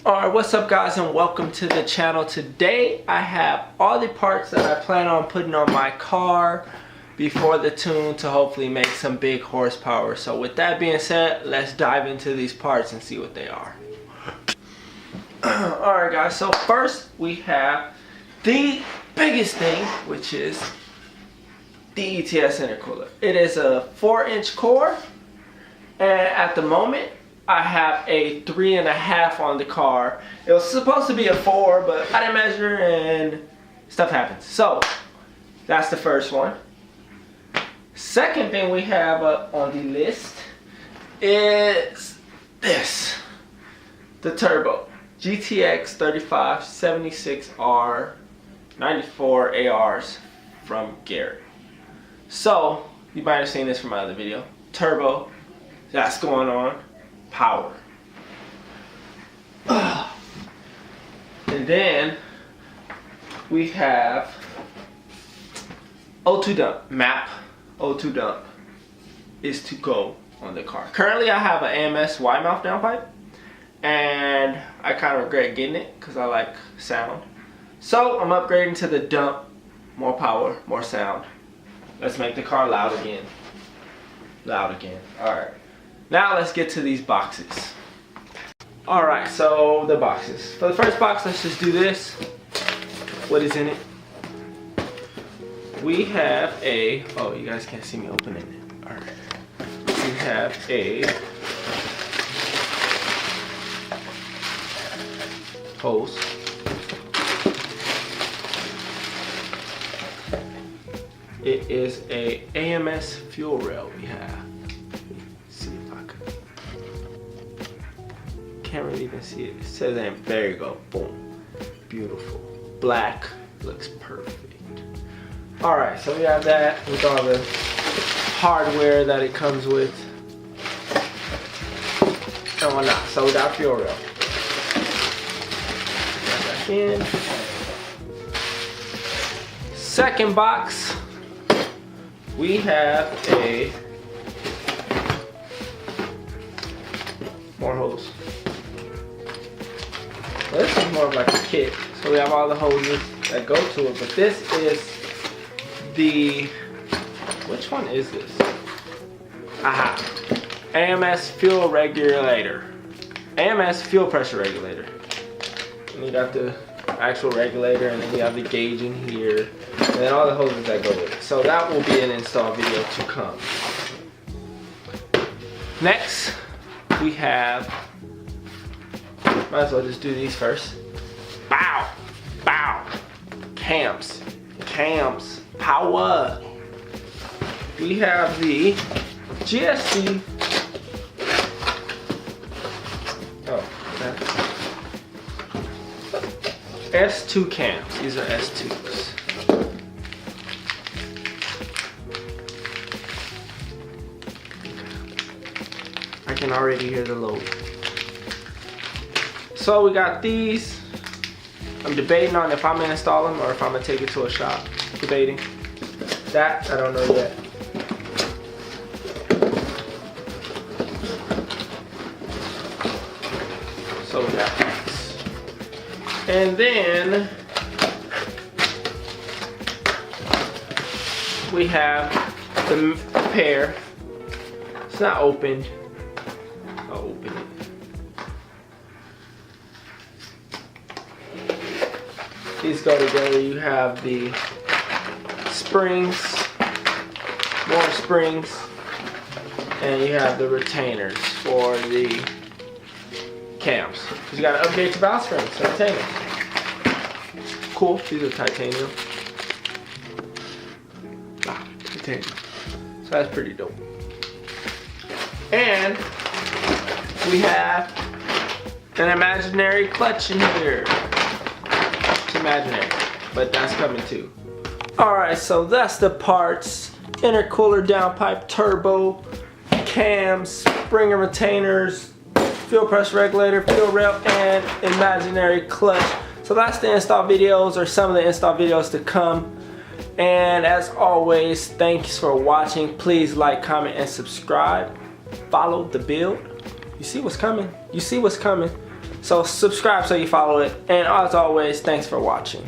Alright, what's up guys, and welcome to the channel. Today I have all the parts that I plan on putting on my car before the tune to hopefully make some big horsepower. So with that being said, let's dive into these parts and see what they are. Alright guys, so first we have the biggest thing, which is the ETS intercooler. It is a 4-inch core, and at the moment I have a 3.5 on the car. It was supposed to be a 4, but I didn't measure and stuff happens. So that's the first one. Second thing we have up on the list is this, the turbo GTX 3576R 94 ARs from Garrett. So you might have seen this from my other video. Turbo, that's going on. Power. And then we have O2 dump. MAP O2 dump is to go on the car. Currently I have an AMS wide mouth downpipe, and I kind of regret getting it because I like sound. So I'm upgrading to the dump. More power, more sound. Let's make the car loud again. Loud again. Alright. Now let's get to these boxes. Alright, so the boxes. For the first box, let's just do this. What is in it? We have a, oh, you guys can't see me opening it. Alright. We have a hose. It is a AMS fuel rail we have. Can't really even see it. It says that. There you go. Boom. Beautiful. Black. Looks perfect. Alright, so we have that with all the hardware that it comes with. And whatnot. So we got fuel rail. Back in. Second box, we have a more hose. This is more of like a kit. So we have all the hoses that go to it, but this is the, which one is this? Aha. AMS fuel regulator. AMS fuel pressure regulator. And you got the actual regulator, and then we have the gauge in here, and then all the hoses that go with it. So that will be an install video to come. Next, we have, might as well just do these first. Bow, bow, cams, cams, power. We have the GSC. Oh, that's S2 cams. These are S2s. I can already hear the load. So we got these. I'm debating on if I'm gonna install them or if I'm gonna take it to a shop. Debating. That I don't know yet. So we got these. And then we have the pair. It's not opened. I'll open it. These go together. You have the springs, more springs, and you have the retainers for the cams. Because you got to upgrade your valve springs, so retainers. Cool. These are titanium. Titanium. So that's pretty dope. And we have an imaginary clutch in here. It's imaginary, but that's coming too. Alright, so that's the parts. Intercooler, downpipe, turbo, cams, spring and retainers, fuel pressure regulator, fuel rail, and imaginary clutch. So that's the install videos, or some of the install videos to come. And as always, thanks for watching. Please like, comment, and subscribe. Follow the build. You see what's coming. You see what's coming. So subscribe so you follow it. And as always, thanks for watching.